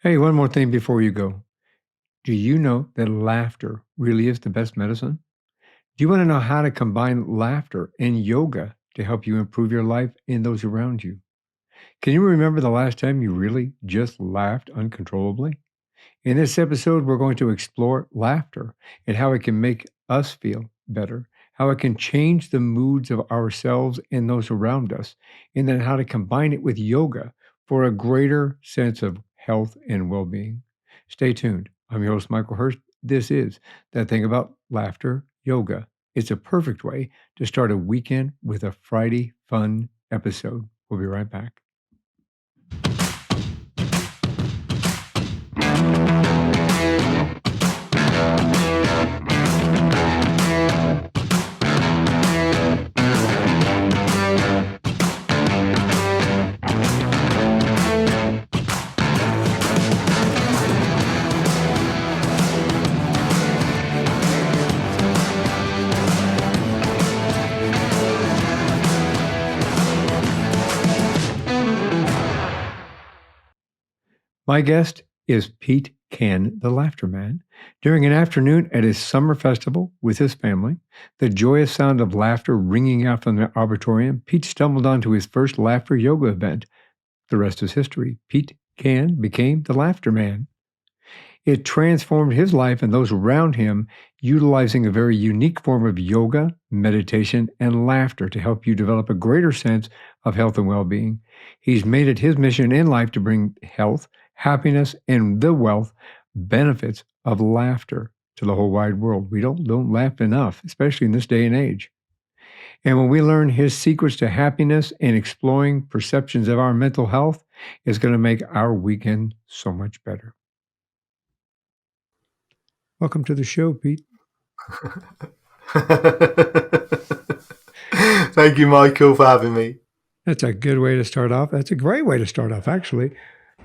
Hey, one more thing before you go. Do you know that laughter really is the best medicine? Do you want to know how to combine laughter and yoga to help you improve your life and those around you? Can you remember the last time you really just laughed uncontrollably? In this episode, we're going to explore laughter and how it can make us feel better, how it can change the moods of ourselves and those around us, and then how to combine it with yoga for a greater sense of health and well being. Stay tuned. I'm your host, Michael Herst. This is That Thing About Laughter Yoga. It's a perfect way to start a weekend with a Friday fun episode. We'll be right back. My guest is Pete Cann, the Laughter Man. During an afternoon at his summer festival with his family, the joyous sound of laughter ringing out from the arboretum, Pete stumbled onto his first laughter yoga event. The rest is history. Pete Cann became the Laughter Man. It transformed his life and those around him, utilizing a very unique form of yoga, meditation, and laughter to help you develop a greater sense of health and well-being. He's made it his mission in life to bring health, happiness, and the wealth benefits of laughter to the whole wide world. We don't laugh enough, especially in this day and age. And when we learn his secrets to happiness and exploring perceptions of our mental health, it's going to make our weekend so much better. Welcome to the show, Pete. Thank you, Michael, for having me. That's a good way to start off. That's a great way to start off, actually.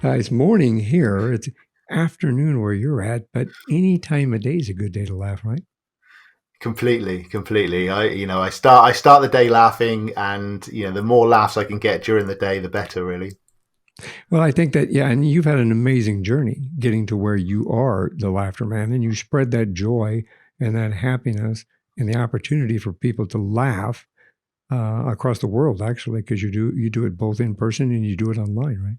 It's morning here. It's afternoon where you're at, but any time of day is a good day to laugh, right? Completely. I start the day laughing, and the more laughs I can get during the day, the better, really. Well, I think that, yeah, and you've had an amazing journey getting to where you are the Laughter Man, and you spread that joy and that happiness and the opportunity for people to laugh across the world, actually, because you do it both in person and you do it online, right?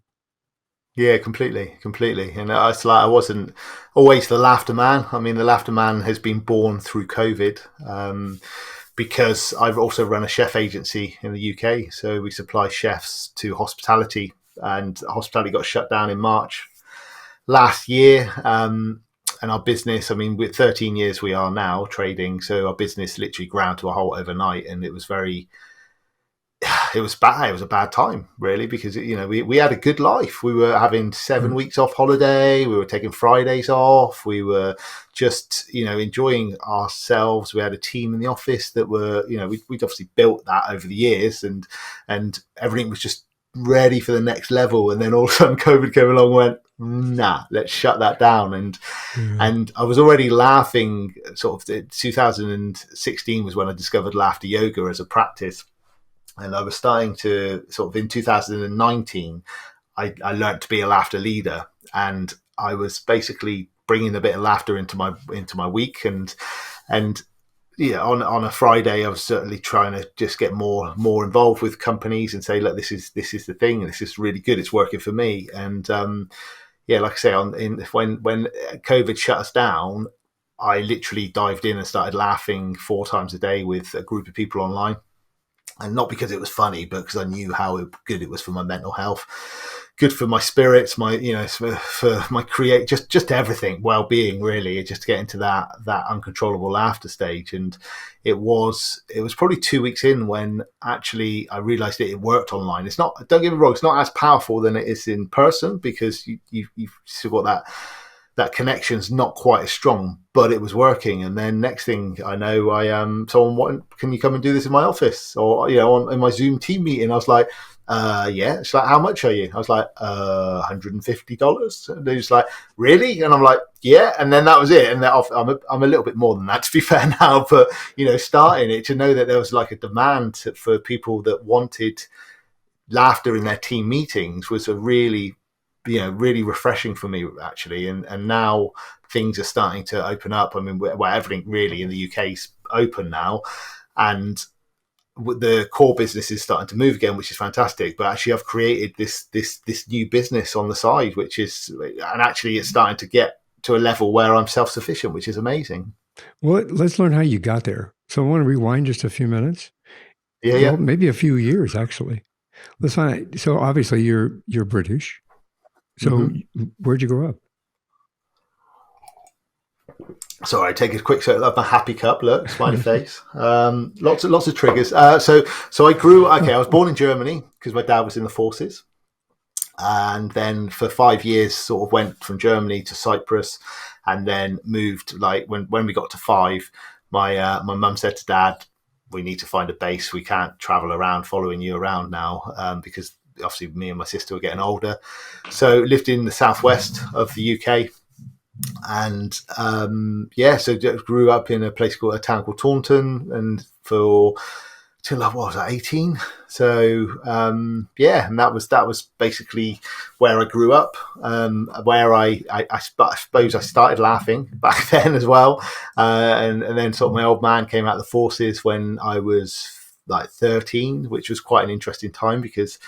Yeah, completely. And it's like I wasn't always the laughter man. I mean, the laughter man has been born through COVID, because I've also run a chef agency in the UK. So we supply chefs to hospitality, and hospitality got shut down in March last year. And our business, I mean, with 13 years we are now trading, so our business literally ground to a halt overnight, and it was bad. It was a bad time, really, because we had a good life. We were having 7 weeks off holiday. We were taking Fridays off. We were just enjoying ourselves. We had a team in the office that were we'd obviously built that over the years, and everything was just ready for the next level. And then all of a sudden COVID came along and went, nah, let's shut that down. And I was already laughing. Sort of 2016 was when I discovered laughter yoga as a practice. And I was starting to sort of in 2019, I learned to be a laughter leader, and I was basically bringing a bit of laughter into my week, and on a Friday I was certainly trying to just get more involved with companies and say, look, this is the thing, and this is really good. It's working for me. And like I say, when COVID shut us down, I literally dived in and started laughing 4 times a day with a group of people online. And not because it was funny, but because I knew how good it was for my mental health, good for my spirits, for my just everything, well-being, really, just to get into that uncontrollable laughter stage. And it was probably 2 weeks in when actually I realized it worked online. It's not, don't get me wrong, it's not as powerful than it is in person, because you've still got that connection's not quite as strong, but it was working. And then next thing I know, someone, can you come and do this in my office, or in my Zoom team meeting? I was like, yeah. It's like, how much are you? I was like, $150. And they're just like, really? And I'm like, yeah. And then that was it. And I'm a little bit more than that, to be fair now, but starting it, to know that there was like a demand for people that wanted laughter in their team meetings was a really really refreshing for me actually. And now things are starting to open up. I mean, where everything really in the UK is open now, and the core business is starting to move again, which is fantastic. But actually, I've created this new business on the side, which is, and actually, it's starting to get to a level where I'm self-sufficient, which is amazing. Well, let's learn how you got there. So I want to rewind just a few minutes. Yeah, Well, yeah. maybe a few years actually. Let's find. So obviously you're British. So hmm where'd you grow up? Sorry, I take a quick sip of my happy cup. Look, smiley face. Lots of triggers. So I grew. Okay, I was born in Germany because my dad was in the forces, and then for 5 years, sort of went from Germany to Cyprus, and then moved. Like when we got to five, my mum said to dad, "We need to find a base. We can't travel around following you around now because." Obviously, me and my sister were getting older, so lived in the southwest of the UK, and so grew up in a town called Taunton, and for till I was 18. So and that was basically where I grew up, where I suppose I started laughing back then as well, and then sort of my old man came out of the forces when I was like 13, which was quite an interesting time because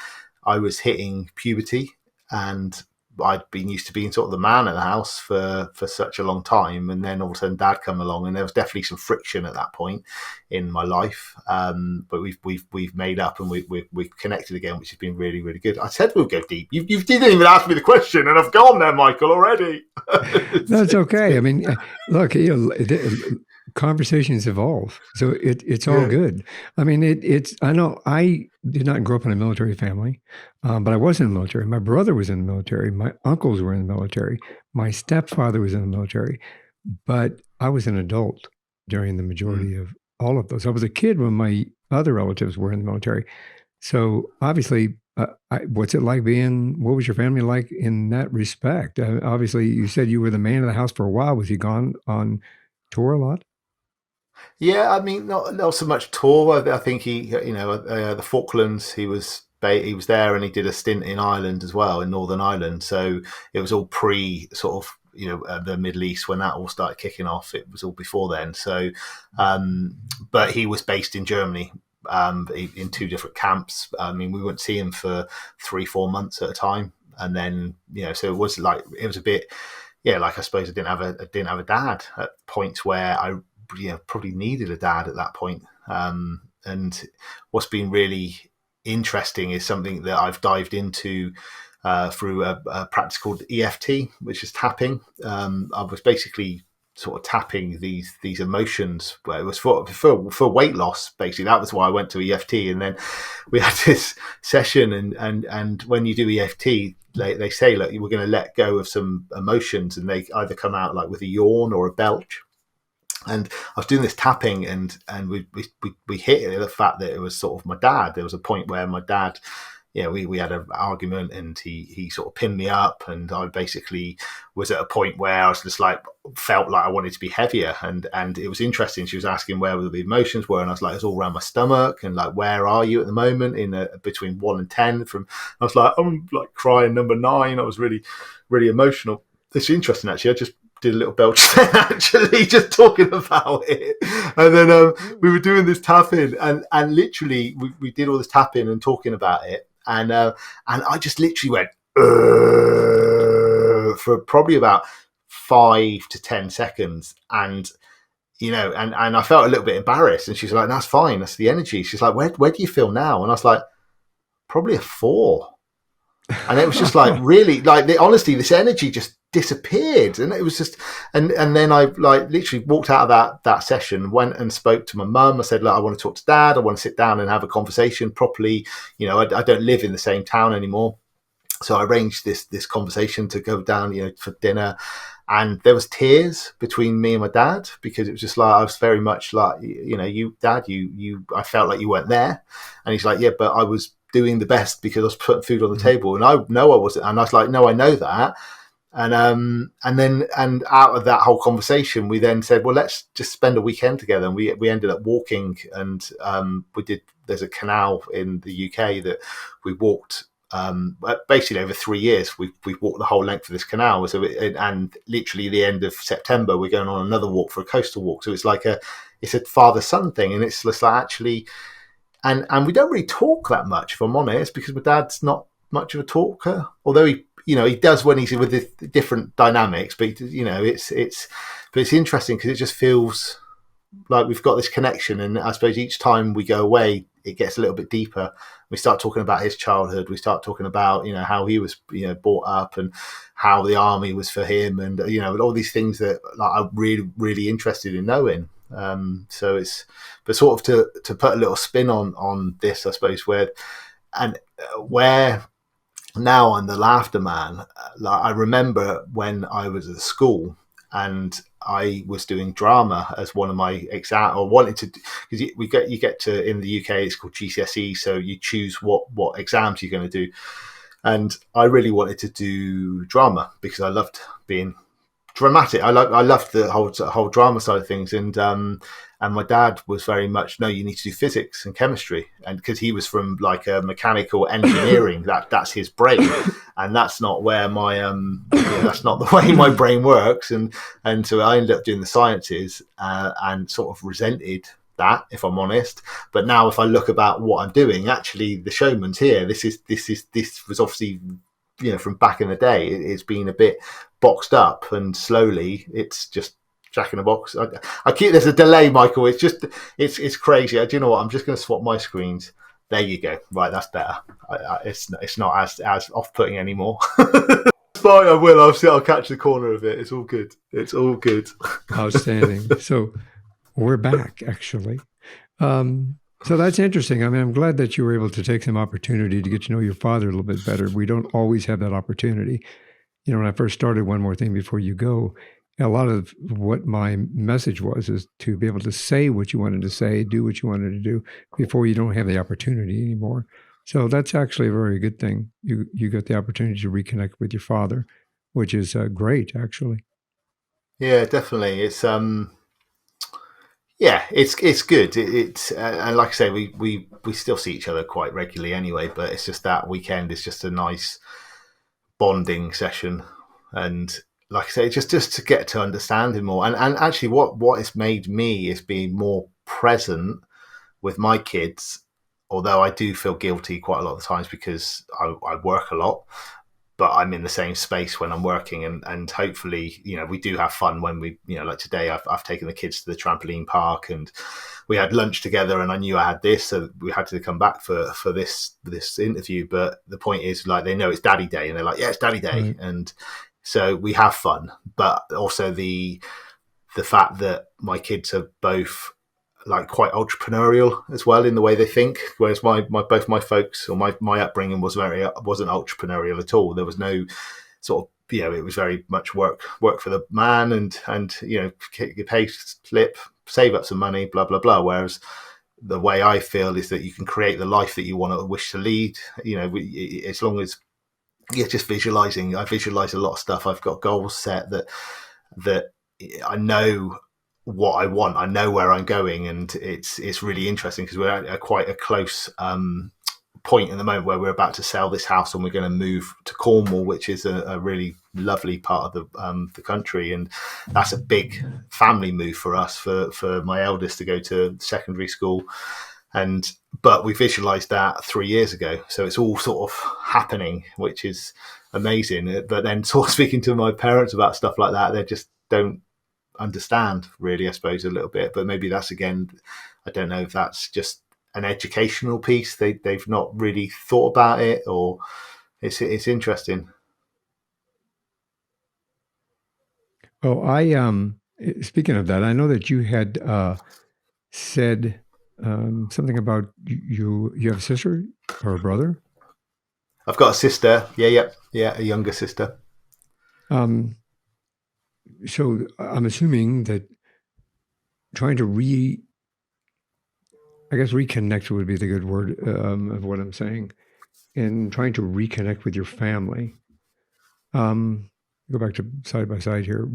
I was hitting puberty, and I'd been used to being sort of the man of the house for such a long time, and then all of a sudden Dad come along, and there was definitely some friction at that point in my life. But we've made up, and we've connected again, which has been really, really good. I said we'll go deep. You didn't even ask me the question, and I've gone there, Michael, already. No, it's okay. I mean, look, conversations evolve, so it's all Yeah. good. I mean, it's. I know I did not grow up in a military family, but I was in the military. My brother was in the military. My uncles were in the military. My stepfather was in the military, but I was an adult during the Mm. majority of all of those. I was a kid when my other relatives were in the military. So obviously, what's it like being? What was your family like in that respect? Obviously, you said you were the man of the house for a while. Was he gone on tour a lot? Yeah, I mean, not so much tour. I think he, the Falklands. He was there, and he did a stint in Ireland as well, in Northern Ireland. So it was all pre sort of the Middle East when that all started kicking off. It was all before then. So, but he was based in Germany. In two different camps. I mean, we wouldn't see him for 3-4 months at a time, and then so it was a bit, like I suppose I didn't have a dad at points where I probably needed a dad at that point. And what's been really interesting is something that I've dived into through a practice called EFT, which is tapping. I was basically sort of tapping these emotions. Where it was for weight loss. Basically, that was why I went to EFT. And then we had this session, and when you do EFT, they say, look, we're going to let go of some emotions, and they either come out like with a yawn or a belch. And I was doing this tapping, and we hit the fact that it was sort of my dad. There was a point where my dad, we had an argument, and he sort of pinned me up, and I basically was at a point where I was just like, felt like I wanted to be heavier, and it was interesting. She was asking where the emotions were, and I was like, it's all around my stomach, and like, where are you at the moment in between 1 and 10? I was like, I'm like crying number 9. I was really, really emotional. It's interesting actually. I just did a little belch then, actually, just talking about it. And then we were doing this tapping, and literally we did all this tapping and talking about it, and I just literally went for probably about 5 to 10 seconds, and and I felt a little bit embarrassed, and she's like, "That's fine, that's the energy." She's like, "Where do you feel now?" And I was like, "Probably a 4." And it was just like, really, like, honestly, this energy just disappeared, and it was just, and then I like literally walked out of that session, went and spoke to my mum. I said, look, I want to talk to Dad. I want to sit down and have a conversation properly. I don't live in the same town anymore, so I arranged this conversation to go down, for dinner. And there was tears between me and my dad, because it was just like, I was very much like, Dad, I felt like you weren't there. And he's like, yeah, but I was doing the best because I was putting food on the table, and I know I wasn't. And I was like, no, I know that. And out of that whole conversation, we then said, well, let's just spend a weekend together. And we ended up walking, and there's a canal in the UK that we walked basically over 3 years, we've walked the whole length of this canal. So and literally the end of September, we're going on another walk for a coastal walk. So it's like it's a father son thing, and it's just like actually, and we don't really talk that much, if I'm honest, because my dad's not much of a talker. Although he does when he's with the different dynamics, but but it's interesting because it just feels like we've got this connection, and I suppose each time we go away it gets a little bit deeper. We start talking about his childhood, we start talking about how he was brought up, and how the army was for him, and all these things that like I'm really really interested in knowing. So it's but sort of to put a little spin on this, I suppose, where now I'm the laughter man. Like I remember when I was at school and I was doing drama as one of my exam, or wanted to, because you get to, in the UK it's called GCSE, so you choose what exams you're going to do, and I really wanted to do drama because I loved being dramatic. I loved the whole drama side of things, and my dad was very much, no, you need to do physics and chemistry, and because he was from like a mechanical engineering, that's his brain, and that's not where my that's not the way my brain works, and so I ended up doing the sciences, and sort of resented that, if I'm honest. But now if I look about what I'm doing, actually the showman's here. This was obviously from back in the day. It's been a bit boxed up, and slowly it's just Jack in the Box. I keep, there's a delay, Michael. It's crazy. Do you know what? I'm just going to swap my screens. There you go. Right, that's better. It's not as off-putting anymore. It's fine. I will. I'll catch the corner of it. It's all good. It's all good. Outstanding. So we're back, actually. So that's interesting. I mean, I'm glad that you were able to take some opportunity to get to know your father a little bit better. We don't always have that opportunity. When I first started, one more thing before you go, a lot of what my message is to be able to say what you wanted to say, do what you wanted to do before you don't have the opportunity anymore. So that's actually a very good thing. You got the opportunity to reconnect with your father, which is great, actually. Yeah, definitely. It's it's good. It's and like I say, we still see each other quite regularly anyway. But it's just that weekend is just a nice bonding session, and like I say, just to get to understand him more. And actually, what has made me is being more present with my kids. Although I do feel guilty quite a lot of the times because I work a lot, but I'm in the same space when I'm working, and hopefully, we do have fun when we, like today, I've taken the kids to the trampoline park, and we had lunch together, and I knew I had this, so we had to come back for this interview. But the point is, like, they know it's Daddy Day, and they're like, yeah, it's Daddy Day, Right. and so we have fun. But also the fact that my kids are both like quite entrepreneurial as well in the way they think, whereas my both my folks, or my upbringing wasn't entrepreneurial at all. There was no sort of, it was very much work for the man, and get your pay slip, save up some money, blah blah blah. Whereas the way I feel is that you can create the life that you want to wish to lead, as long as you're just visualizing. I visualize a lot of stuff. I've got goals set that I know what I want. I know where I'm going, and it's really interesting because we're at quite a close point in the moment where we're about to sell this house, and we're going to move to Cornwall, which is a really lovely part of the country, and that's a big family move for us, for my eldest to go to secondary school. But we visualized that 3 years ago, so it's all sort of happening, which is amazing. But then sort of speaking to my parents about stuff like that, they just don't understand, really, I suppose, a little bit. But maybe that's, again, I don't know if that's just an educational piece. They've not really thought about it, or it's interesting. Well, speaking of that, I know that you had said something about you have a sister or a brother. I've got a sister. Yeah, a younger sister. Um, so I'm assuming that trying to reconnect would be the good word of what I'm saying, and trying to reconnect with your family. Go back to side by side here.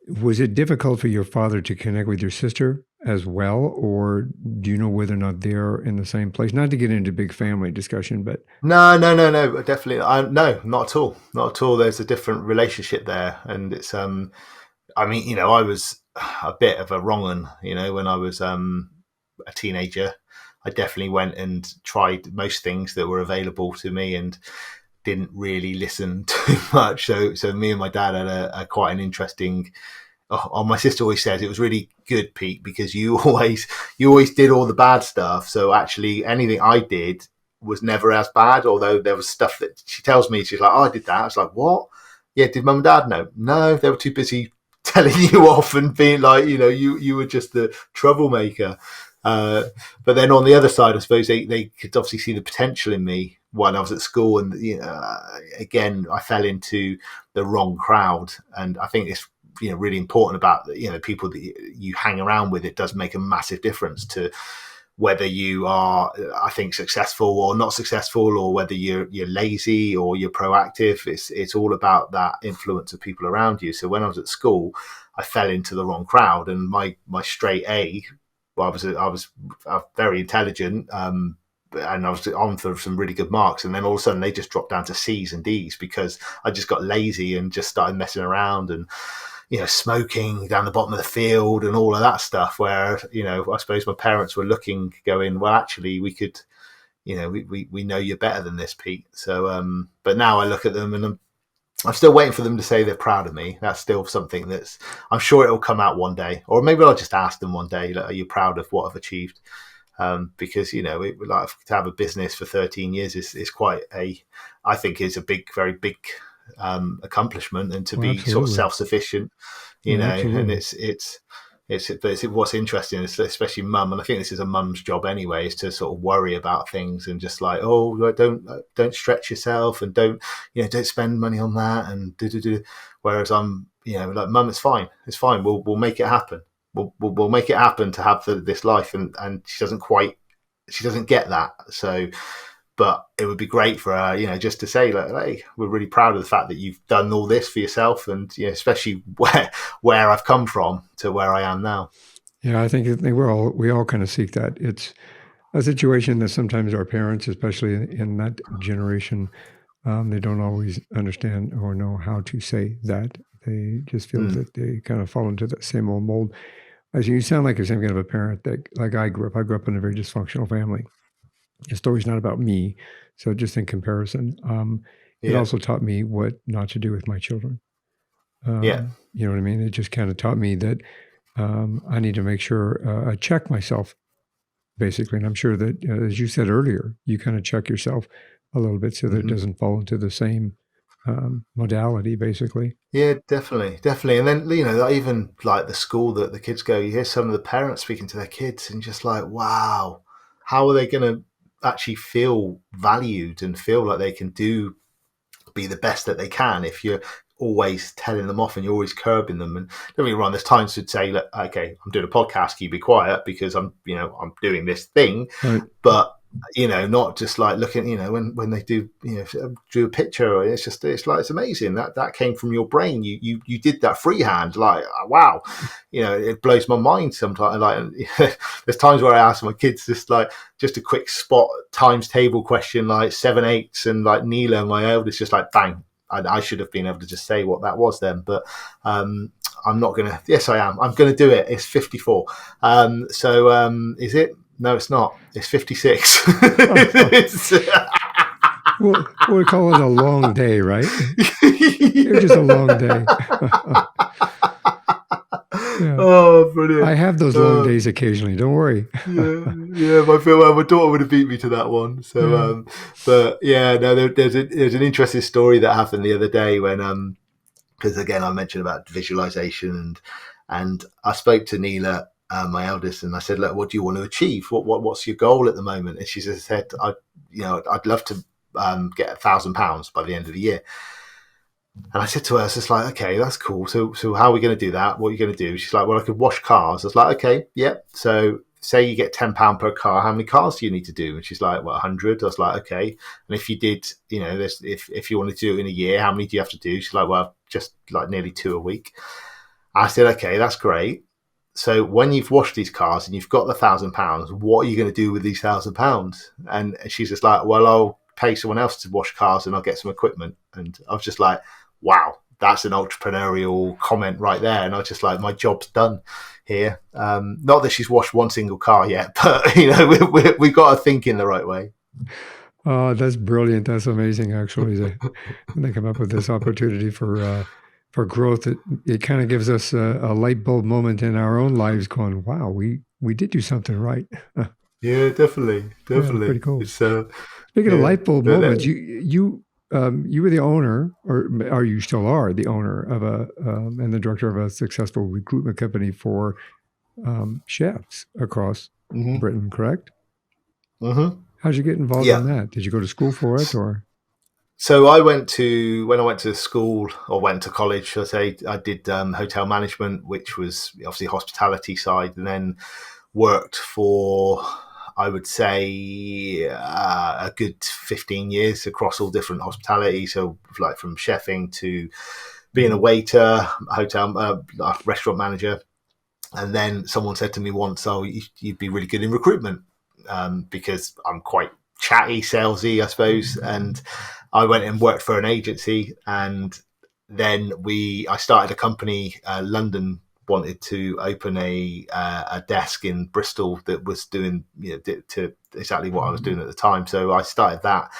Was it difficult for your father to connect with your sister as well, or do you know whether or not they're in the same place? Not to get into big family discussion, but No, definitely. No, not at all. Not at all. There's a different relationship there. And it's, I mean, I was a bit of a wrong un, when I was a teenager. I definitely went and tried most things that were available to me and didn't really listen too much. So me and my dad had a quite an interesting. Oh, my sister always says it was really good, Pete, because you always did all the bad stuff. So actually, anything I did was never as bad. Although there was stuff that she tells me, she's like, "Oh, I did that." I was like, "What? Yeah, did mum and dad know?" No, they were too busy telling you off and being like, you were just the troublemaker. But then on the other side, I suppose they could obviously see the potential in me when I was at school, and again, I fell into the wrong crowd, and I think it's really important about people that you hang around with. It does make a massive difference to whether you are, I think, successful or not successful, or whether you're lazy or you're proactive. It's all about that influence of people around you. So when I was at school, I fell into the wrong crowd, and my straight A, well, I was very intelligent, and I was on for some really good marks, and then all of a sudden they just dropped down to C's and D's because I just got lazy and just started messing around and smoking down the bottom of the field and all of that stuff, where I suppose my parents were looking, going, well, actually we could, we know you're better than this, Pete. So but now I look at them and I'm still waiting for them to say they're proud of me. That's still something that's, I'm sure it'll come out one day, or maybe I'll just ask them one day, like, are you proud of what I've achieved? Because like, to have a business for 13 years is quite I think is a very big accomplishment, and to be sort of self-sufficient, and it's what's interesting is, especially mum, and I think this is a mum's job anyway, is to sort of worry about things and just like, oh, don't stretch yourself, and don't spend money on that, and do. Whereas I'm like, mum, it's fine, we'll make it happen. We'll make it happen to have this life, and she doesn't get that. So, but it would be great for her, just to say, like, hey, we're really proud of the fact that you've done all this for yourself, and especially where I've come from to where I am now. Yeah, I think we all kind of seek that. It's a situation that sometimes our parents, especially in that generation, they don't always understand or know how to say that. They just feel that they kind of fall into that same old mold. As you sound like the same kind of a parent that, like I grew up in a very dysfunctional family. The story's not about me, so just in comparison, it also taught me what not to do with my children. You know what I mean? It just kind of taught me that I need to make sure I check myself, basically. And I'm sure that, as you said earlier, you kind of check yourself a little bit so that it doesn't fall into the same modality, basically. Yeah, definitely. And then, even like the school that the kids go, you hear some of the parents speaking to their kids and just like, wow, how are they going to actually feel valued and feel like they can be the best that they can if you're always telling them off and you're always curbing them? And don't get me wrong, there's times to say, look, okay, I'm doing a podcast, can you be quiet because I'm doing this thing, Right. but not just like looking, when they do a picture, it's like, it's amazing that came from your brain. You did that freehand, like, wow. It blows my mind sometimes. Like, there's times where I ask my kids just a quick spot times table question, like 7 8s, and like Neela, my eldest, just like bang. I should have been able to just say what that was then, but I'm not gonna. Yes, I am. I'm gonna do it. It's 54. Is it? No, it's not. It's 56. Well, we call it a long day, right? It was just a long day. Yeah. Oh, brilliant. I have those long days occasionally. Don't worry. Yeah. My daughter would have beat me to that one. So, but yeah, no, there's an interesting story that happened the other day when, because again, I mentioned about visualization, and I spoke to Neela, my eldest, and I said, look, what do you want to achieve? What's your goal at the moment? And she just said, I'd love to get £1,000 by the end of the year. And I said to her, it's just like, okay, that's cool. So how are we going to do that? What are you going to do? She's like, well, I could wash cars. I was like, okay, yeah. So say you get £10 per car, how many cars do you need to do? And she's like, well, 100. I was like, okay. And if you did, if you wanted to do it in a year, how many do you have to do? She's like, well, just like nearly 2 a week. I said, okay, that's great. So when you've washed these cars and you've got the £1,000, what are you going to do with these £1,000? And she's just like, well, I'll pay someone else to wash cars and I'll get some equipment. And I was just like, wow, that's an entrepreneurial comment right there. And I was just like, my job's done here. Not that she's washed one single car yet, but we've got to think in the right way. Oh, that's brilliant. That's amazing, actually. When they come up with this opportunity for growth, it kind of gives us a light bulb moment in our own lives going, wow, we did do something right. Yeah, definitely. Yeah, pretty cool. It's Speaking of light bulb moments, you were the owner, or you still are the owner of and the director of a successful recruitment company for chefs across Britain, correct? Mm-hmm. How'd you get involved in that? Did you go to school for it, or? So when I went to school or went to college, I did hotel management, which was obviously hospitality side, and then worked for, I would say, a good 15 years across all different hospitality. So like from chefing to being a waiter, hotel, restaurant manager. And then someone said to me once, oh, you'd be really good in recruitment, because I'm quite chatty, salesy, I suppose. And I went and worked for an agency, and then I started a company. London wanted to open a desk in Bristol that was doing to exactly what I was doing at the time. So I started that,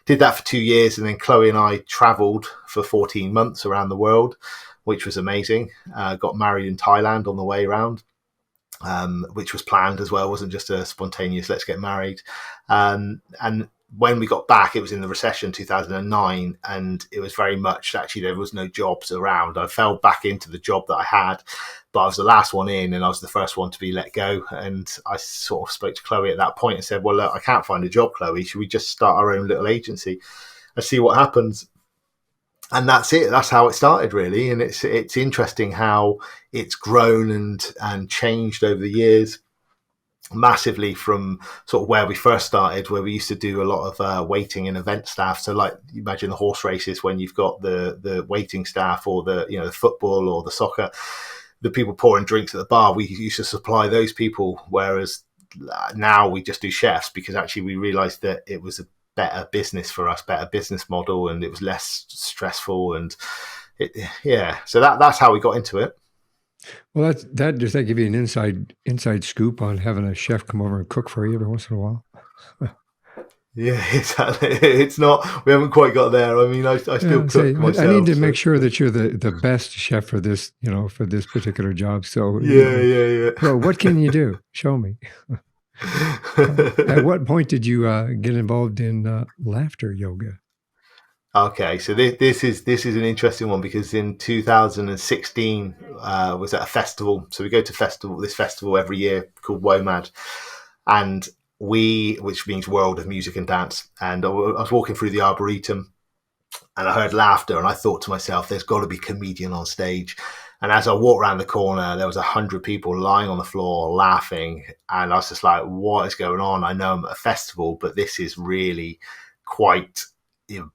did that for 2 years, and then Chloe and I travelled for 14 months around the world, which was amazing. Got married in Thailand on the way around. Which was planned as well, it wasn't just a spontaneous let's get married. And when we got back, it was in the recession 2009, and it was very much actually there was no jobs around. I fell back into the job that I had, but I was the last one in and I was the first one to be let go. And I sort of spoke to Chloe at that point and said, well, look, I can't find a job, Chloe, should we just start our own little agency and see what happens? And that's it. That's how it started, really. And it's interesting how it's grown and changed over the years massively from sort of where we first started, where we used to do a lot of waiting and event staff. So like you imagine the horse races when you've got the waiting staff, or the the football or the soccer, the people pouring drinks at the bar, we used to supply those people. Whereas now we just do chefs, because actually we realized that it was a better business for us, better business model, and it was less stressful. And so that's how we got into it. Well, does that give you an inside scoop on having a chef come over and cook for you every once in a while? Yeah, exactly. It's not. We haven't quite got there. I mean, I still cook myself. I need to make sure that you're the best chef for this, for this particular job. So yeah. Well, what can you do? Show me. At what point did you get involved in laughter yoga? Okay, so this is an interesting one, because in 2016 was at a festival. So we go to this festival every year called WOMAD, and which means World of Music and Dance. And I was walking through the Arboretum, and I heard laughter, and I thought to myself, there's got to be a comedian on stage. And as I walked around the corner, there was 100 people lying on the floor laughing, and I was just like, what is going on? I know I'm at a festival, but this is really quite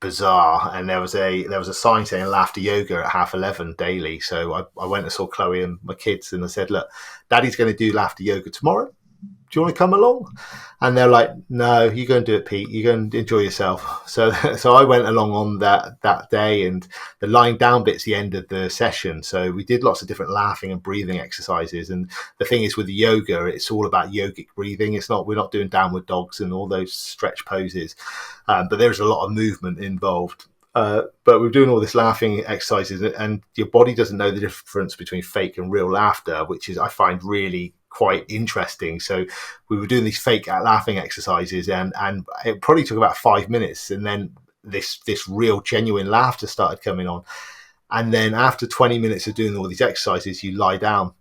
bizarre. And there was a sign saying laughter yoga at 11:30 daily. So I went and saw Chloe and my kids, and I said, look, Daddy's going to do laughter yoga tomorrow, do you want to come along? And they're like, no, you go and do it, Pete, you go and enjoy yourself. So I went along on that day, and the lying down bit's the end of the session. So we did lots of different laughing and breathing exercises. And the thing is, with the yoga, it's all about yogic breathing. We're not doing downward dogs and all those stretch poses, but there's a lot of movement involved. But we're doing all this laughing exercises, and your body doesn't know the difference between fake and real laughter, which is, I find, really quite interesting. So we were doing these fake laughing exercises, and it probably took about 5 minutes, and then this real genuine laughter started coming on. And then after 20 minutes of doing all these exercises, you lie down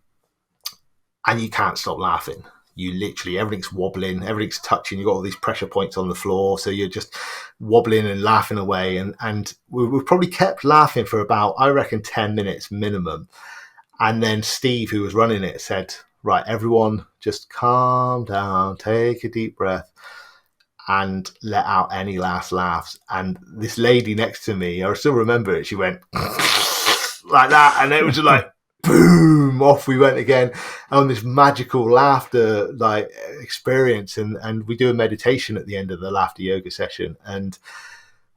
and you can't stop laughing. You literally, everything's wobbling, everything's touching. You've got all these pressure points on the floor, so you're just wobbling and laughing away. And we've probably kept laughing for about, I reckon, 10 minutes minimum. And then Steve, who was running it, said, right, everyone just calm down, take a deep breath, and let out any last laughs. And this lady next to me, I still remember it, she went like that, and it was just like, boom, off we went again on this magical laughter like experience. And we do a meditation at the end of the laughter yoga session. And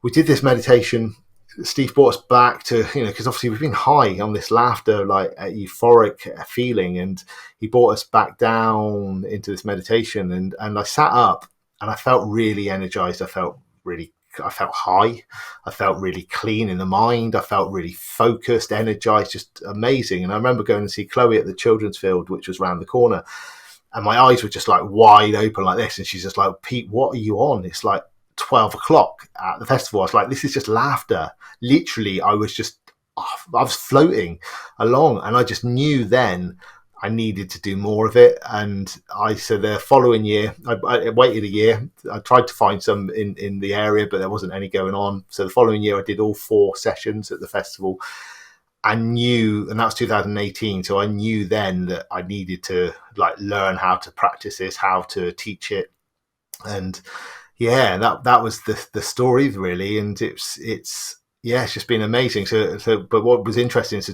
we did this meditation. Steve brought us back to, because obviously we've been high on this laughter, like a euphoric feeling. And he brought us back down into this meditation. And I sat up and I felt really energized. I felt high. I felt really clean in the mind. I felt really focused, energized, just amazing. And I remember going to see Chloe at the children's field, which was around the corner. And my eyes were just like wide open like this. And she's just like, Pete, what are you on? It's like 12 o'clock at the festival. I was like, this is just laughter. Literally, I was floating along. And I just knew then I needed to do more of it. And I said the following year, I waited a year. I tried to find some in the area, but there wasn't any going on. So the following year, I did all 4 sessions at the festival. I knew, and that was 2018. So I knew then that I needed to like learn how to practice this, how to teach it. And yeah, that was the story really. And it's just been amazing. So, but what was interesting, so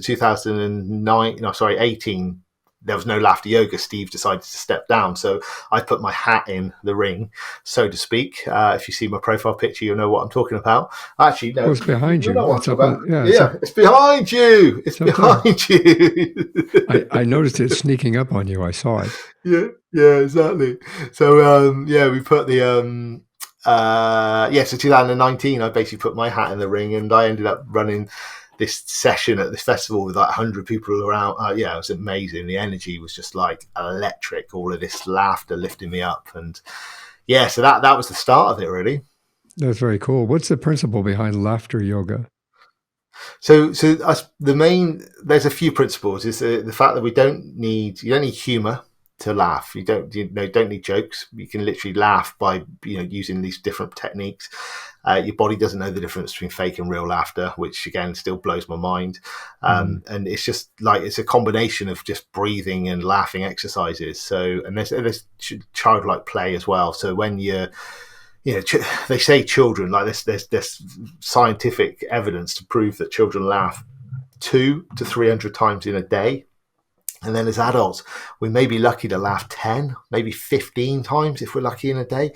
18, there was no laughter yoga. Steve decided to step down. So I put my hat in the ring, so to speak. If you see my profile picture, you'll know what I'm talking about. Actually, no. It's behind you. Know what It's I'm up talking about. yeah, It's behind you. It's behind you. I noticed it sneaking up on you. I saw it. Yeah, exactly. So, we put the... so 2019, I basically put my hat in the ring, and I ended up running this session at this festival with like 100 people around. It was amazing. The energy was just like electric. All of this laughter lifting me up, and so that was the start of it, really. That's very cool. What's the principle behind laughter yoga? So there's a few principles. Is the fact that you don't need humor to laugh. You don't need jokes. You can literally laugh by using these different techniques. Your body doesn't know the difference between fake and real laughter, which again still blows my mind. And it's just like it's a combination of just breathing and laughing exercises. So and there's childlike play as well. So when you're they say children, like there's scientific evidence to prove that children laugh 200 to 300 times in a day. And then as adults, we may be lucky to laugh 10, maybe 15 times if we're lucky in a day,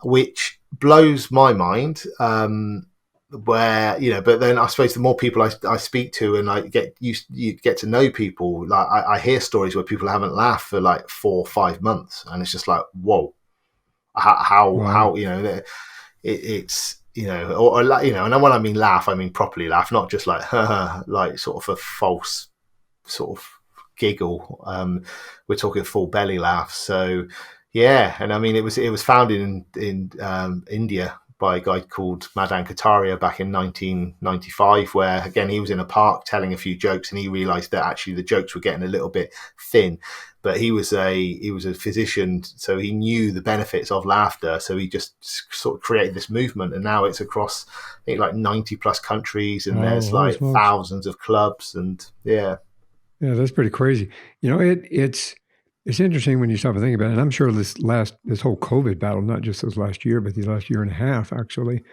which blows my mind. But then I suppose the more people I speak to and I you get to know people, like I hear stories where people haven't laughed for like 4 or 5 months. And it's just like, whoa, how it's, and when I mean laugh, I mean properly laugh, not just like, like sort of a false sort of giggle. We're talking full belly laughs. So and I mean it was founded in India by a guy called Madan Kataria back in 1995, where again he was in a park telling a few jokes and he realized that actually the jokes were getting a little bit thin. But he was a physician, so he knew the benefits of laughter. So he just sort of created this movement, and now it's across I think like 90 plus countries, and there's like thousands of clubs, and yeah, that's pretty crazy. It's interesting when you stop and think about it. And I'm sure this whole COVID battle, not just this last year, but the last year and a half actually,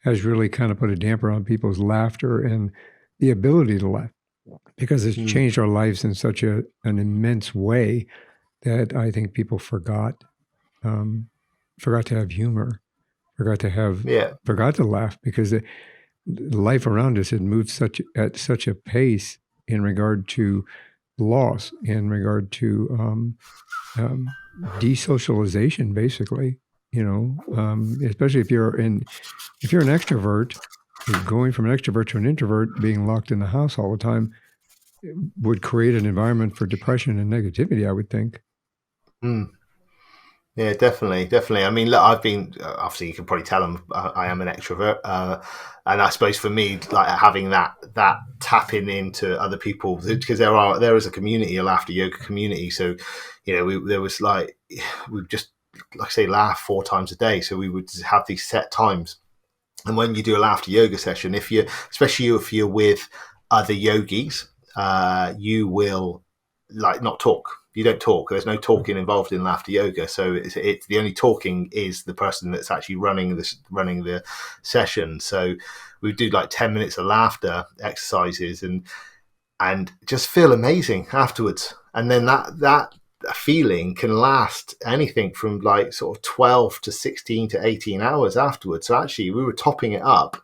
has really kind of put a damper on people's laughter and the ability to laugh, because it's changed our lives in such an immense way that I think people forgot to have humor, forgot to laugh, because the life around us had moved at such a pace in regard to loss, in regard to desocialization, basically. Especially if you're an extrovert, going from an extrovert to an introvert, being locked in the house all the time would create an environment for depression and negativity, I would think. Yeah, definitely. I mean, look, I've been obviously you can probably tell I am an extrovert, and I suppose for me, like having that tapping into other people, because there is a community, a laughter yoga community. So, there was like we just like I say laugh 4 times a day. So we would have these set times, and when you do a laughter yoga session, especially if you're with other yogis, you will like not talk. You don't talk. There's no talking involved in laughter yoga. So it's the only talking is the person that's actually running the session. So we do like 10 minutes of laughter exercises, and and just feel amazing afterwards. And then that feeling can last anything from like sort of 12 to 16 to 18 hours afterwards. So actually we were topping it up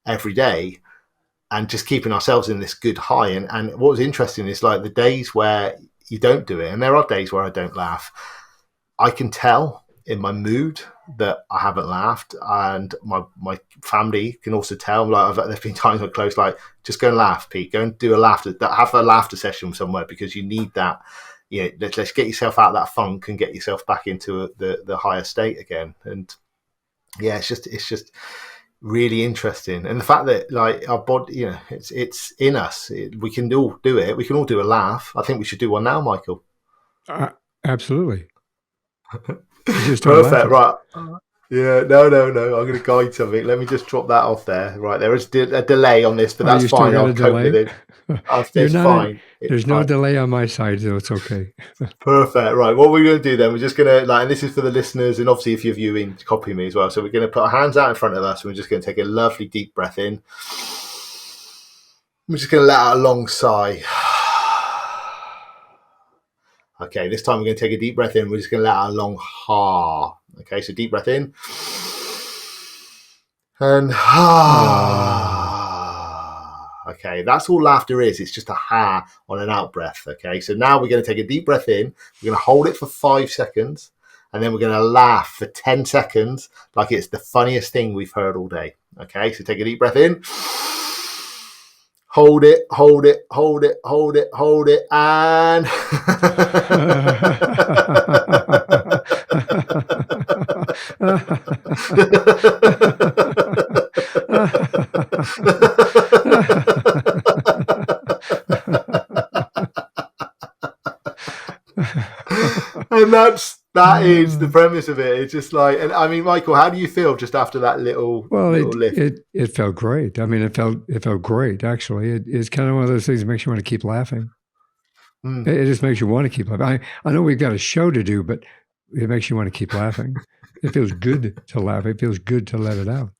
every day and just keeping ourselves in this good high. And what was interesting is like the days where you don't do it, and there are days where I don't laugh, I can tell in my mood that I haven't laughed, and my family can also tell. Like there's been times I'm close, like, just go and laugh, Pete. Go and do have a laughter session somewhere, because you need that. You know, let's get yourself out of that funk and get yourself back into the higher state again. And yeah, it's just really interesting. And the fact that like our body, you know, it's in us. We can all do it. We can all do a laugh. I think we should do one now, Michael. Absolutely. You just start Perfect. laughing. Right. Yeah. No. I'm going to guide something. Let me just drop that off there. Right. There is a delay on this, but Oh, that's you still fine. got I'll a cope with delay? it. You're It's not in, fine. It's there's no fine. delay on my side, so it's okay. Perfect. Right. What we're going to do then, we're just going to, like, and this is for the listeners, and obviously if you're viewing, copy me as well. So we're going to put our hands out in front of us, and we're just going to take a lovely deep breath in. We're just going to let out a long sigh. Okay, this time we're going to take a deep breath in. We're just going to let out a long ha. Okay, so deep breath in. And ha. Okay, that's all laughter is. It's just a ha on an out breath. Okay, so now we're going to take a deep breath in. We're going to hold it for 5 seconds. And then we're going to laugh for 10 seconds like it's the funniest thing we've heard all day. Okay, so take a deep breath in. Hold it, hold it, hold it, hold it, hold it, and and that is the premise of it. It's just like, and I mean, Michael, how do you feel just after that little Well, lift? it felt great. I mean, it felt great. Actually, it's kind of one of those things that makes you want to keep laughing. Mm. It just makes you want to keep laughing. I know we've got a show to do, but it makes you want to keep laughing. It feels good to laugh. It feels good to let it out.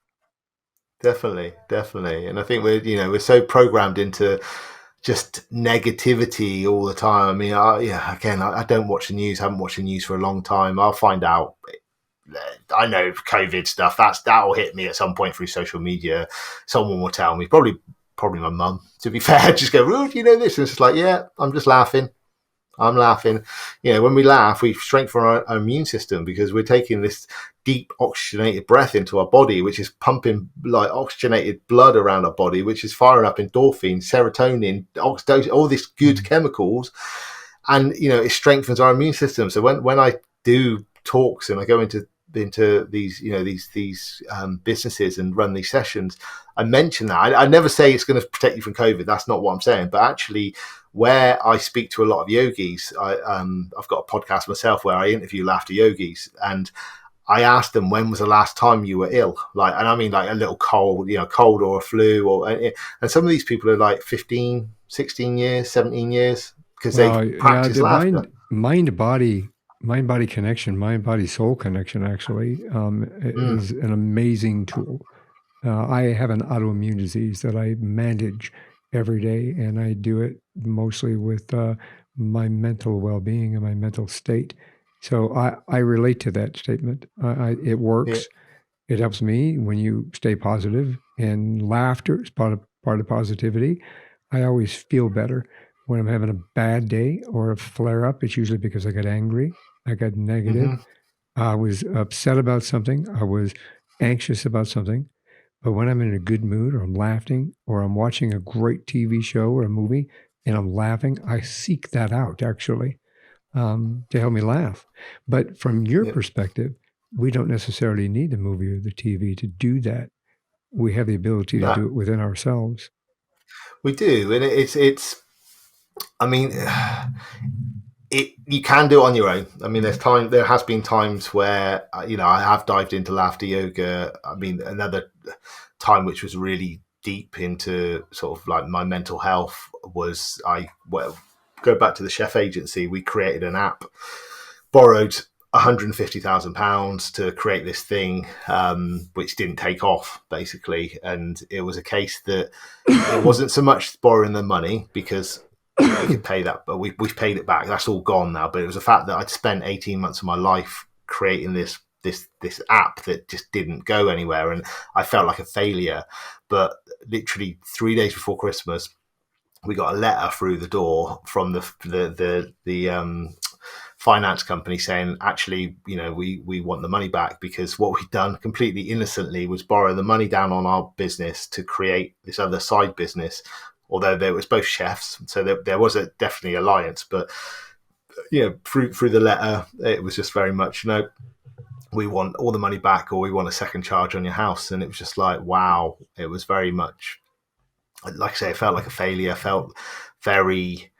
Definitely. And I think we're so programmed into just negativity all the time. I mean, I don't watch the news. I haven't watched the news for a long time. I'll find out. I know COVID stuff. That'll hit me at some point through social media. Someone will tell me, probably my mum. To be fair, just go, "Oh, do you know this?" And it's just like, yeah, I'm just laughing. I'm laughing. You know, when we laugh, we strengthen our immune system, because we're taking this deep oxygenated breath into our body, which is pumping like oxygenated blood around our body, which is firing up endorphins, serotonin, oxytocin, all these good chemicals. And, you know, it strengthens our immune system. So when I do talks and I go into these, you know, these businesses and run these sessions, I mention that. I never say it's going to protect you from COVID. That's not what I'm saying. But actually, where I speak to a lot of yogis, I've got a podcast myself where I interview laughter yogis, and I asked them, when was the last time you were ill? Like, and I mean like a little cold, you know, cold or a flu, and some of these people are like 15, 16 years, 17 years, because they've Well, yeah, practiced the laughter. mind body connection, mind body soul connection actually is an amazing tool. I have an autoimmune disease that I manage every day, and I do it mostly with my mental well-being and my mental state. So I relate to that statement. It Yeah. works. It helps me when you stay positive, and laughter is part of positivity. I always feel better when I'm having a bad day or a flare up. It's usually because I got angry, I got negative, Mm-hmm. I was upset about something, I was anxious about something. But when I'm in a good mood, or I'm laughing, or I'm watching a great TV show or a movie and I'm laughing, I seek that out actually to help me laugh. But from your Yeah. perspective, we don't necessarily need the movie or the TV to do that. We have the ability to No, do it within ourselves. we do, and it's. I mean, you can do it on your own. I mean, there has been times where I have dived into laughter yoga. I mean, another time which was really deep into sort of like my mental health was go back to the chef agency. We created an app, borrowed £150,000 to create this thing, which didn't take off basically. And it was a case that it wasn't so much borrowing the money, because we could pay that, but we've paid it back. That's all gone now. But it was the fact that I'd spent 18 months of my life creating this app that just didn't go anywhere, and I felt like a failure. But literally 3 days before Christmas, we got a letter through the door from the finance company saying, actually, we want the money back, because what we'd done completely innocently was borrow the money down on our business to create this other side business. Although there was both chefs, so there was definitely alliance. But through the letter, it was just very much, we want all the money back, or we want a second charge on your house. And it was just like, wow. It was very much, like I say, it felt like a failure. Felt very,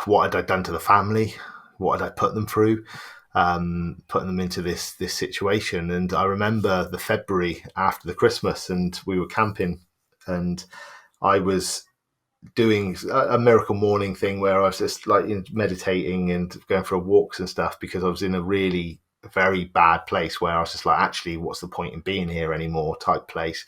what had I done to the family? What had I put them through? Putting them into this situation. And I remember the February after the Christmas, and we were camping, and I was doing a miracle morning thing where I was just like meditating and going for walks and stuff, because I was in a really very bad place where I was just like, actually, what's the point in being here anymore type place.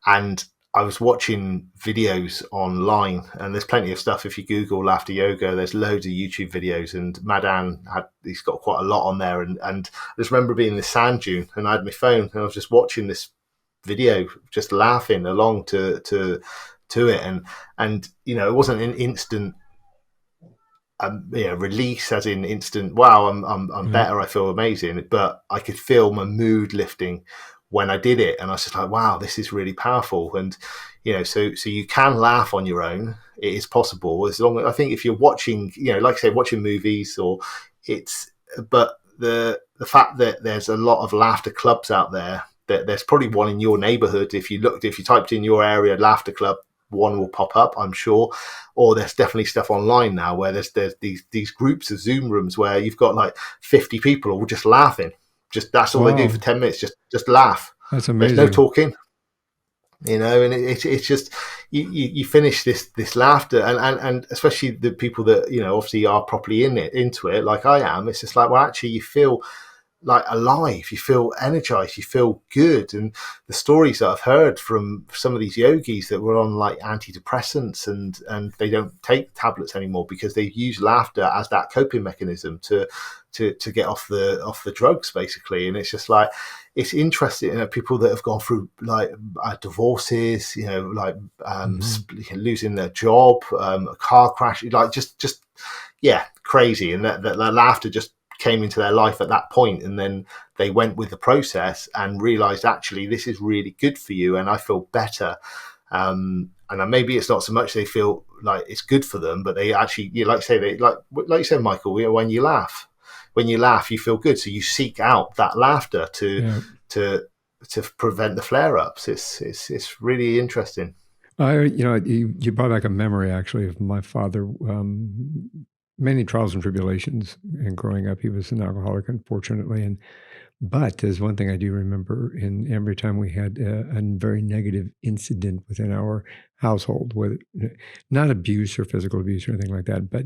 And I was watching videos online, and there's plenty of stuff. If you Google laughter yoga, there's loads of YouTube videos, and Madan he's got quite a lot on there. And I just remember being in the sand dune, and I had my phone, and I was just watching this video, just laughing along to it. And it wasn't an instant release, as in instant, wow, I'm better, I feel amazing. But I could feel my mood lifting when I did it, and I was just like, wow, this is really powerful. And so you can laugh on your own. It is possible, as long as, I think, if you're watching, like I say, watching movies, but the fact that there's a lot of laughter clubs out there, that there's probably one in your neighborhood. If you typed in your area laughter club, one will pop up, I'm sure. Or there's definitely stuff online now where there's these groups of Zoom rooms where you've got like 50 people all just laughing. Just that's all they do for 10 minutes. Just laugh. That's amazing. There's no talking, and it's just you finish this laughter, and especially the people that obviously are properly into it, like I am. It's just like, well, actually, you feel like alive, you feel energized, you feel good. And the stories that I've heard from some of these yogis that were on like antidepressants, and they don't take tablets anymore because they use laughter as that coping mechanism to get off the drugs, basically. And it's just like, it's interesting, people that have gone through like divorces, losing their job, a car crash, like just crazy. And that laughter just came into their life at that point, and then they went with the process and realized, actually, this is really good for you, and I feel better. And maybe it's not so much they feel like it's good for them, but they actually, like you said, Michael, when you laugh, you feel good, so you seek out that laughter to prevent the flare-ups. It's really interesting. You brought back a memory, actually, of my father. Many trials and tribulations, and growing up, he was an alcoholic, unfortunately. But there's one thing I do remember: in every time we had a very negative incident within our household, whether not abuse or physical abuse or anything like that, but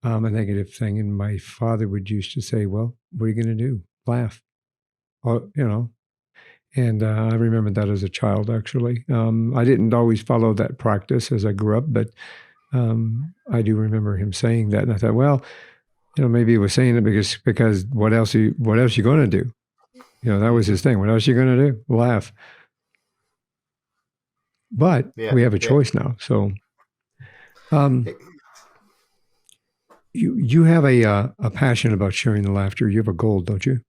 a negative thing, and my father would used to say, "Well, what are you going to do? Laugh." And I remember that as a child, actually. I didn't always follow that practice as I grew up, but I do remember him saying that. And I thought, well, maybe he was saying it because what else you going to do? That was his thing. What else you going to do? Laugh. But we have a choice now. So you have a passion about sharing the laughter. You have a goal, don't you?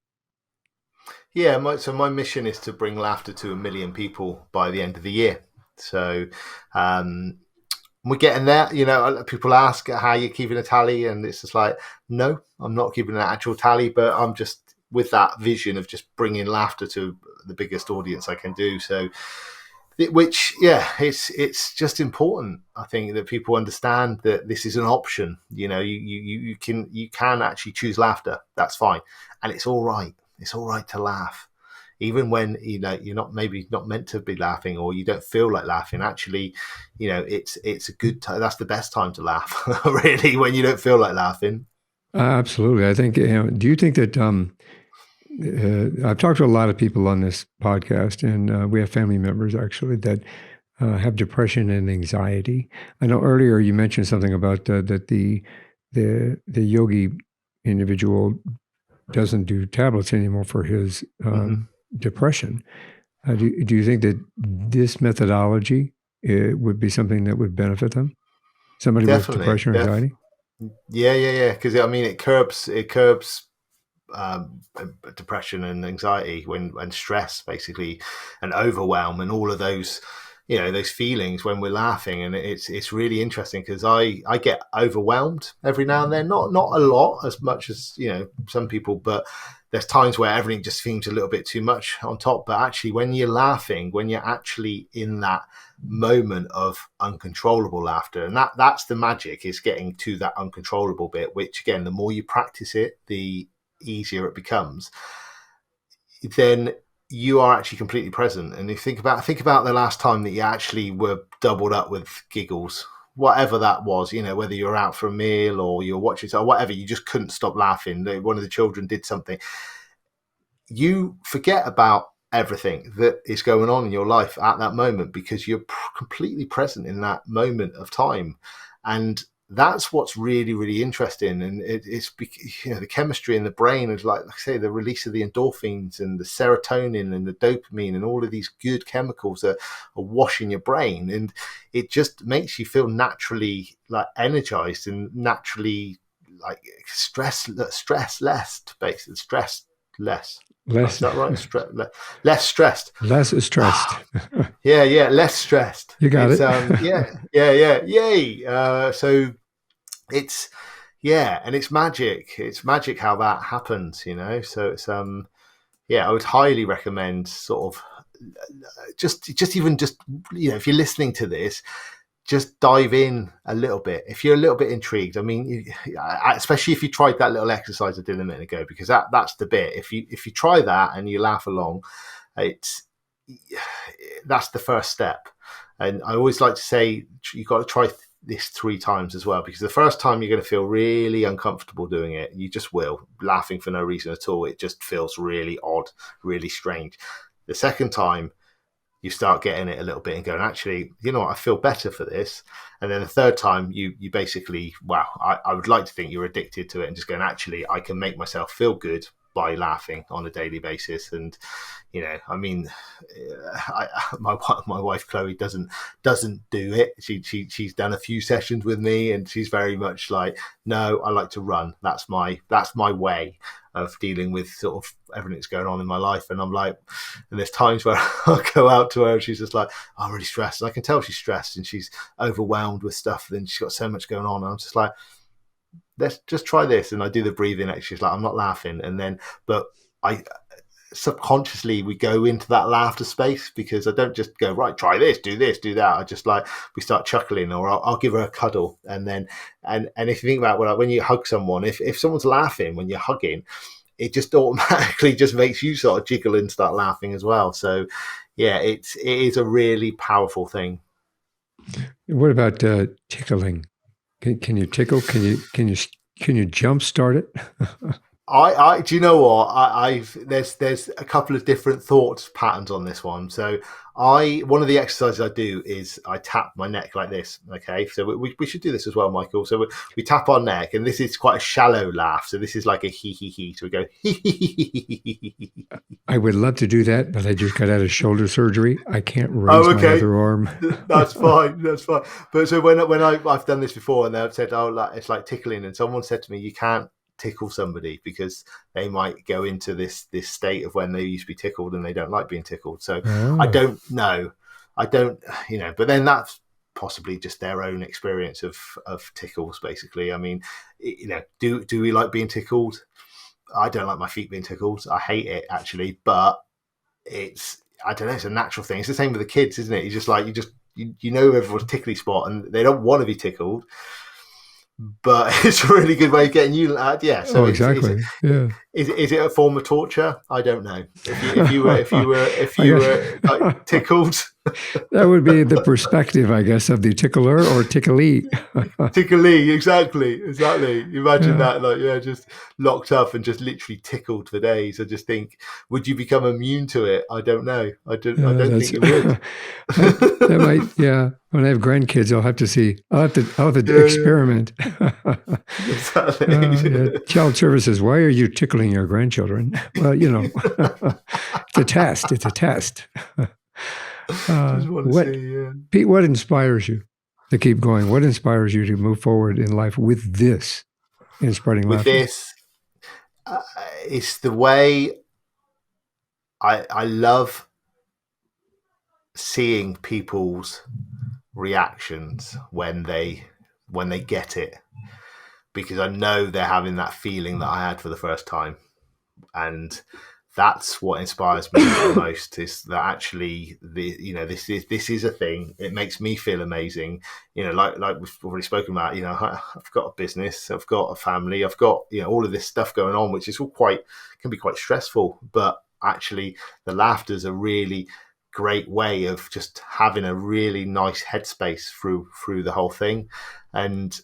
Yeah, my mission is to bring laughter to 1 million people by the end of the year. So we're getting there. People ask how you're keeping a tally, and it's just like, no, I'm not keeping an actual tally, but I'm just with that vision of just bringing laughter to the biggest audience I can do. So, it's just important, I think, that people understand that this is an option. You can actually choose laughter. That's fine, and it's all right. It's all right to laugh, even when you're not meant to be laughing, or you don't feel like laughing. Actually, it's a good time. That's the best time to laugh, really, when you don't feel like laughing. Absolutely. I think, do you think that I've talked to a lot of people on this podcast, and we have family members actually that have depression and anxiety. I know earlier you mentioned something about that the yogi individual doesn't do tablets anymore for his depression. Do you think that this methodology would be something that would benefit them? Somebody with Definitely. depression or anxiety? Yeah. Because I mean, it curbs um, depression and anxiety and stress, basically, and overwhelm and all of those, those feelings when we're laughing. And it's really interesting because I get overwhelmed every now and then, not a lot, as much as some people, but there's times where everything just seems a little bit too much on top. But actually, when you're laughing, when you're actually in that moment of uncontrollable laughter, and that's the magic, is getting to that uncontrollable bit, which again, the more you practice it, the easier it becomes, then you are actually completely present. And you think about the last time that you actually were doubled up with giggles, whatever that was, whether you're out for a meal or you're watching or whatever, you just couldn't stop laughing. One of the children did something. You forget about everything that is going on in your life at that moment because you're completely present in that moment of time. And that's what's really, really interesting. And it's the chemistry in the brain is like I say, the release of the endorphins and the serotonin and the dopamine and all of these good chemicals that are washing your brain. And it just makes you feel naturally like energized and naturally like stress less, basically stress less. Less, is that right? Less stressed. Less stressed. Yeah, less stressed. You got it. Yeah. Yay. So it's and it's magic. It's magic how that happens, So it's I would highly recommend sort of just if you're listening to this, just dive in a little bit. If you're a little bit intrigued, I mean, especially if you tried that little exercise I did a minute ago, because that's the bit. If you try that and you laugh along, that's the first step. And I always like to say you've got to try this 3 times as well, because the first time you're going to feel really uncomfortable doing it. You just will, laughing for no reason at all. It just feels really odd, really strange. The second time, you start getting it a little bit and going, actually, you know what, I feel better for this. And then the third time, you basically, wow, I would like to think you're addicted to it and just going, actually, I can make myself feel good by laughing on a daily basis. And I mean, my wife Chloe doesn't do it. She's done a few sessions with me, and she's very much like, no, I like to run. That's my way of dealing with sort of everything that's going on in my life. And I'm like, and there's times where I'll go out to her and she's just like, I'm really stressed. And I can tell she's stressed and she's overwhelmed with stuff. And she's got so much going on. And I'm just like, let's just try this. And I do the breathing exercise. Like, I'm not laughing. And then, but I subconsciously, we go into that laughter space, because I don't just go, right, try this, do that. I just like, we start chuckling, or I'll give her a cuddle. And then, and if you think about when you hug someone, if someone's laughing when you're hugging, it just automatically just makes you sort of jiggle and start laughing as well. So yeah, it is a really powerful thing. What about tickling? Can you tickle? Can you jumpstart it? I do you know what? There's a couple of different thought patterns on this one. So one of the exercises I do is I tap my neck like this. Okay, so we should do this as well, Michael. So we tap our neck, and this is quite a shallow laugh. So this is like a hee hee hee. So we go hee hee hee hee. I would love to do that, but I just got out of shoulder surgery. I can't raise my other arm. That's fine. But so when I've done this before, and they've said, it's like tickling, and someone said to me, you can't tickle somebody because they might go into this state of when they used to be tickled and they don't like being tickled. So I don't know, but then that's possibly just their own experience of tickles, basically. I mean, do we like being tickled? I don't like my feet being tickled. I hate it, actually, but I don't know, it's a natural thing. It's the same with the kids, isn't it? You just like, you know everyone's tickly spot and they don't want to be tickled, but it's a really good way of getting you. So exactly. Is it a form of torture? I don't know. If you were like, tickled, That would be the perspective, I guess, of the tickler or ticklee. Tickly, exactly. Imagine Yeah. that, like, yeah, just locked up and just literally tickled for days. I just think, would you become immune to it? I don't know. I don't That's think you would. that might, yeah. When I have grandkids, I'll have to see. I'll have to Yeah, experiment. exactly. Yeah. Child services. Why are you tickling your grandchildren? Well, it's a test. It's a test. Just want to What, see. Yeah. Pete? What inspires you to keep going? What inspires you to move forward in life with this in spreading With laughter? this, uh, it's the way I love seeing people's reactions when they get it, because I know they're having that feeling that I had for the first time, and that's what inspires me the most. Is that actually this is a thing. It makes me feel amazing. Like we've already spoken about. I've got a business, I've got a family, I've got all of this stuff going on, which is all can be quite stressful. But actually, the laughter is a really great way of just having a really nice headspace through the whole thing. And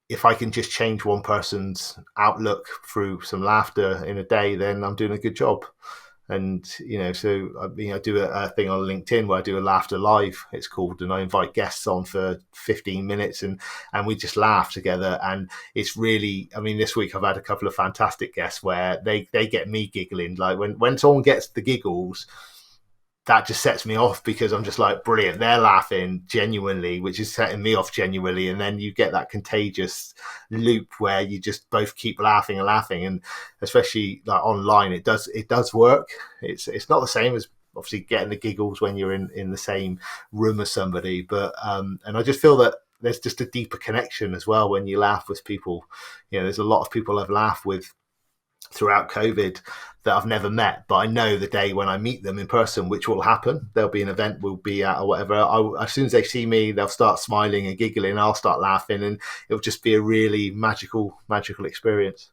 if I can just change one person's outlook through some laughter in a day, then I'm doing a good job. And so I do a thing on LinkedIn where I do a laughter live, it's called, and I invite guests on for 15 minutes, and we just laugh together. And it's really, I mean, this week I've had a couple of fantastic guests where they get me giggling. Like when someone gets the giggles, that just sets me off, because I'm just like, brilliant, they're laughing genuinely, which is setting me off genuinely. And then you get that contagious loop where you just both keep laughing and laughing. And especially like online, it does work. It's not the same as obviously getting the giggles when you're in the same room as somebody, but and I just feel that there's just a deeper connection as well when you laugh with people. There's a lot of people I've laughed with throughout COVID that I've never met, but I know the day when I meet them in person, which will happen. There'll be an event we'll be at or whatever. As soon as they see me, they'll start smiling and giggling. I'll start laughing, and it'll just be a really magical experience.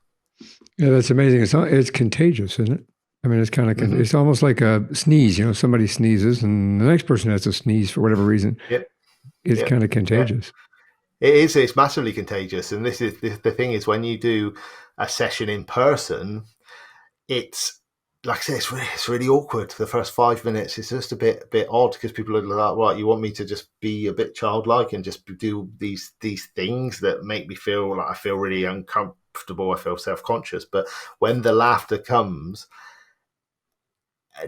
Yeah, that's amazing. It's contagious, isn't it? I mean, it's kind of Mm-hmm. it's almost like a sneeze. Somebody sneezes, and the next person has to sneeze for whatever reason. Yeah, It's yeah, kind of yeah. contagious. It is. It's massively contagious, and this is the thing is when you do a session in person, it's like I say, it's really awkward. The first 5 minutes, it's just a bit odd, because people are like, "Right, you want me to just be a bit childlike and just do these things that make me feel like I feel really uncomfortable, I feel self-conscious." But when the laughter comes,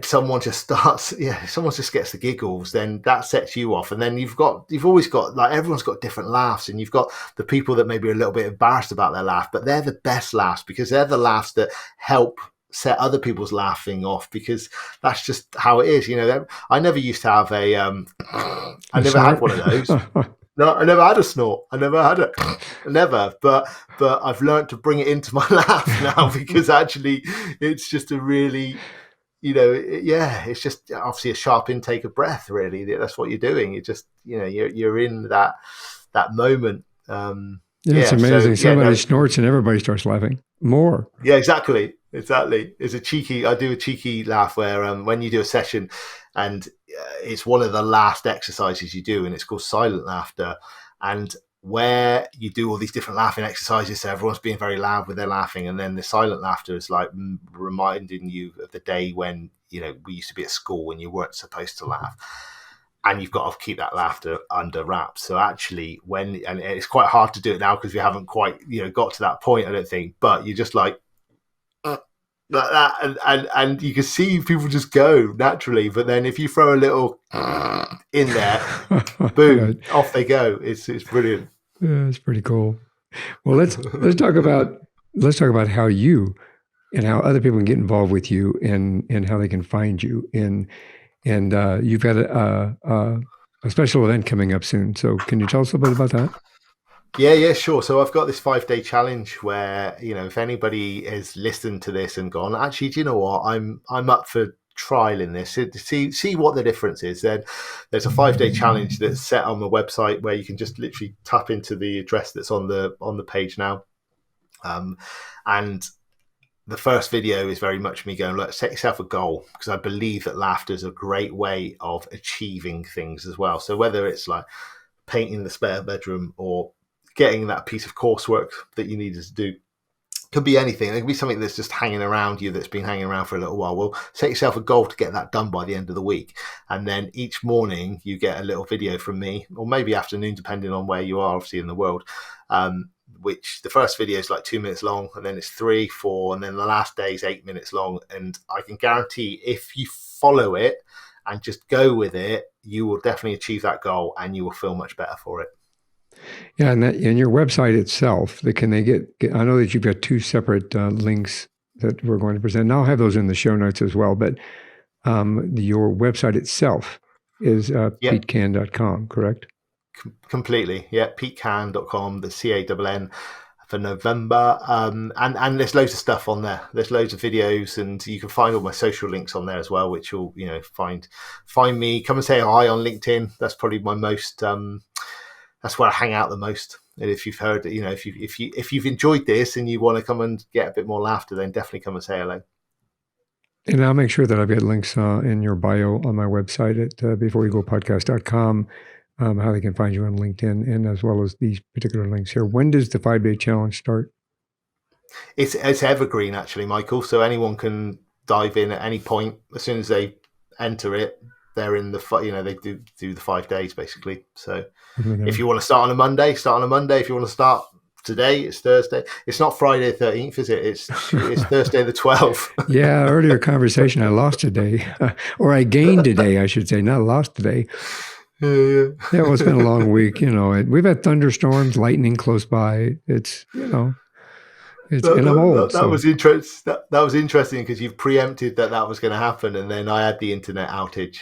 someone just starts, someone just gets the giggles, then that sets you off. And then you've always got, like, everyone's got different laughs, and you've got the people that maybe are a little bit embarrassed about their laugh, but they're the best laughs, because they're the laughs that help set other people's laughing off, because that's just how it is. I never used to have I I'm never had sorry. one of those. No, I never had a snort. I never had it. Never. But I've learned to bring it into my laugh now, because actually it's just a really, it's just obviously a sharp intake of breath. Really, that's what you're doing. You just, you're in that moment. Yeah, it's So amazing. yeah, Somebody no, snorts and everybody starts laughing more. yeah, exactly. It's I do a cheeky laugh where when you do a session, and it's one of the last exercises you do, and it's called silent laughter, and where you do all these different laughing exercises, so everyone's being very loud with their laughing, and then the silent laughter is like reminding you of the day when we used to be at school when you weren't supposed to laugh, and you've got to keep that laughter under wraps. So actually, and it's quite hard to do it now because we haven't quite got to that point, I don't think, but you're just like like that, and you can see people just go naturally. But then if you throw a little in there, Yeah, boom, off they go. It's brilliant. yeah, it's pretty cool. Well, let's talk about how you and how other people can get involved with you, and how they can find you. And you've got a special event coming up soon. So can you tell us a little bit about that? Yeah, sure. So I've got this 5-day challenge where if anybody has listened to this and gone, actually, do you know what? I'm up for trialing this to see what the difference is. Then there's a 5-day challenge that's set on the website where you can just literally tap into the address that's on the page now, and the first video is very much me going, look, set yourself a goal, because I believe that laughter is a great way of achieving things as well. So whether it's like painting the spare bedroom or getting that piece of coursework that you needed to do, could be anything. It could be something that's just hanging around you, that's been hanging around for a little while. Well, set yourself a goal to get that done by the end of the week. And then each morning you get a little video from me, or maybe afternoon, depending on where you are, obviously, in the world. Which the first video is like 2 minutes long, and then it's 3, 4, and then the last day is 8 minutes long. And I can guarantee if you follow it and just go with it, you will definitely achieve that goal and you will feel much better for it. Yeah, and your website itself, can they get? I know that you've got 2 separate links that we're going to present. And I'll have those in the show notes as well. But your website itself is petecann.com, correct? Completely, yeah. petecann.com, the CANN for November, and there's loads of stuff on there. There's loads of videos, and you can find all my social links on there as well, which you'll find me. Come and say hi on LinkedIn. That's probably my most. That's where I hang out the most. And if you've heard, if you've enjoyed this and you want to come and get a bit more laughter, then definitely come and say hello. And I'll make sure that I've got links in your bio on my website at beforeyougopodcast.com. How they can find you on LinkedIn, and as well as these particular links here. When does the 5-day challenge start? It's evergreen, actually, Michael. So anyone can dive in at any point. As soon as they enter it, they're in the, they do the 5 days basically. So if you want to start on a Monday, start on a Monday. If you want to start today, it's Thursday. It's not Friday the 13th, is it? It's Thursday the 12th. Yeah, earlier conversation, I lost a day, or I gained a day, I should say, not lost a day. Yeah, well, it's been a long week. We've had thunderstorms, lightning close by. And I'm old. That was interesting. That was interesting because you've preempted that was going to happen, and then I had the internet outage.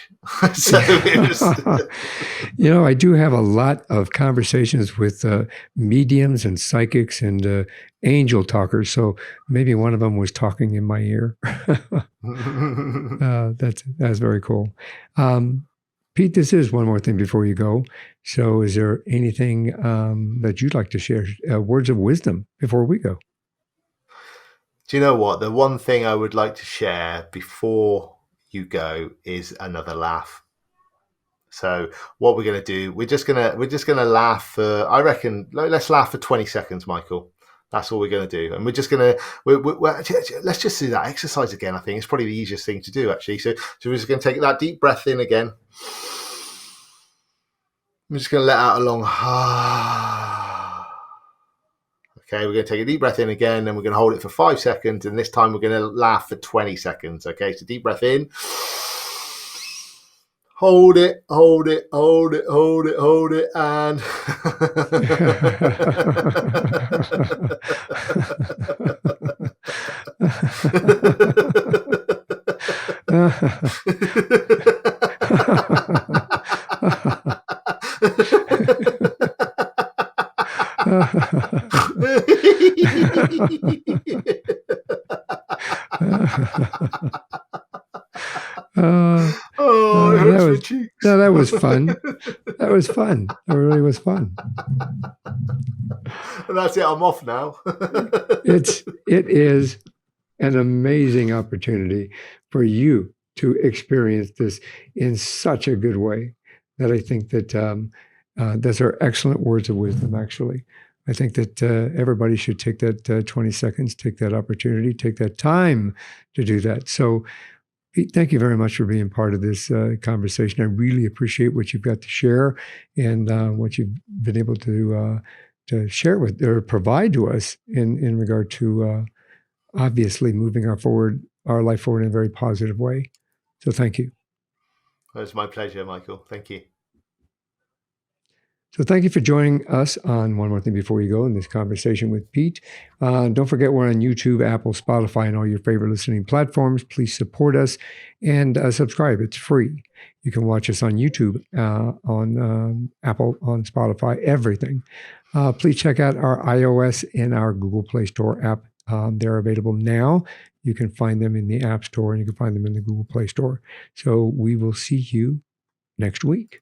So it was. I do have a lot of conversations with mediums and psychics and angel talkers. So maybe one of them was talking in my ear. That's very cool. Pete, this is one more thing before you go. So is there anything that you'd like to share, words of wisdom before we go? Do you know what? The one thing I would like to share before you go is another laugh. So what we're going to do, we're just going to laugh for, I reckon, let's laugh for 20 seconds, Michael. That's all we're going to do. And we're just going to, let's just do that exercise again. I think it's probably the easiest thing to do, actually. So we're just going to take that deep breath in again. I'm just going to let out a long, okay, we're going to take a deep breath in again, and we're going to hold it for 5 seconds. And this time we're going to laugh for 20 seconds. Okay, so deep breath in. Hold it, hold it, hold it, hold it, hold it, and that was fun. That was fun. It really was fun. And that's it. I'm off now. It is an amazing opportunity for you to experience this in such a good way that I think that those are excellent words of wisdom, actually. I think that everybody should take that 20 seconds, take that opportunity, take that time to do that. So, Pete, thank you very much for being part of this conversation. I really appreciate what you've got to share and what you've been able to share with or provide to us in regard to obviously moving our life forward in a very positive way. So thank you. It was my pleasure, Michael. Thank you. So thank you for joining us on One More Thing Before You Go in this conversation with Pete. Don't forget we're on YouTube, Apple, Spotify, and all your favorite listening platforms. Please support us and subscribe. It's free. You can watch us on YouTube, on Apple, on Spotify, everything. Please check out our iOS and our Google Play Store app. They're available now. You can find them in the App Store and you can find them in the Google Play Store. So we will see you next week.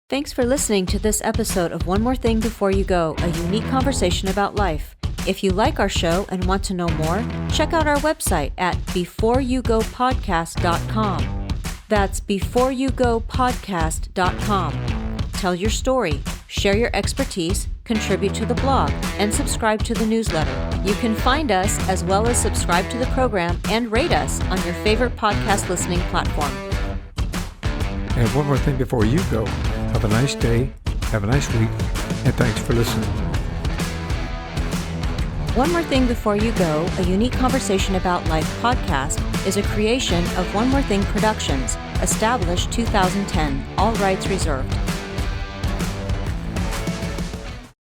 Thanks for listening to this episode of One More Thing Before You Go, a unique conversation about life. If you like our show and want to know more, check out our website at beforeyougopodcast.com. That's beforeyougopodcast.com. Tell your story, share your expertise, contribute to the blog, and subscribe to the newsletter. You can find us as well as subscribe to the program and rate us on your favorite podcast listening platform. And one more thing before you go. Have a nice day, have a nice week, and thanks for listening. One More Thing Before You Go, a unique conversation about life podcast, is a creation of One More Thing Productions, established 2010, all rights reserved.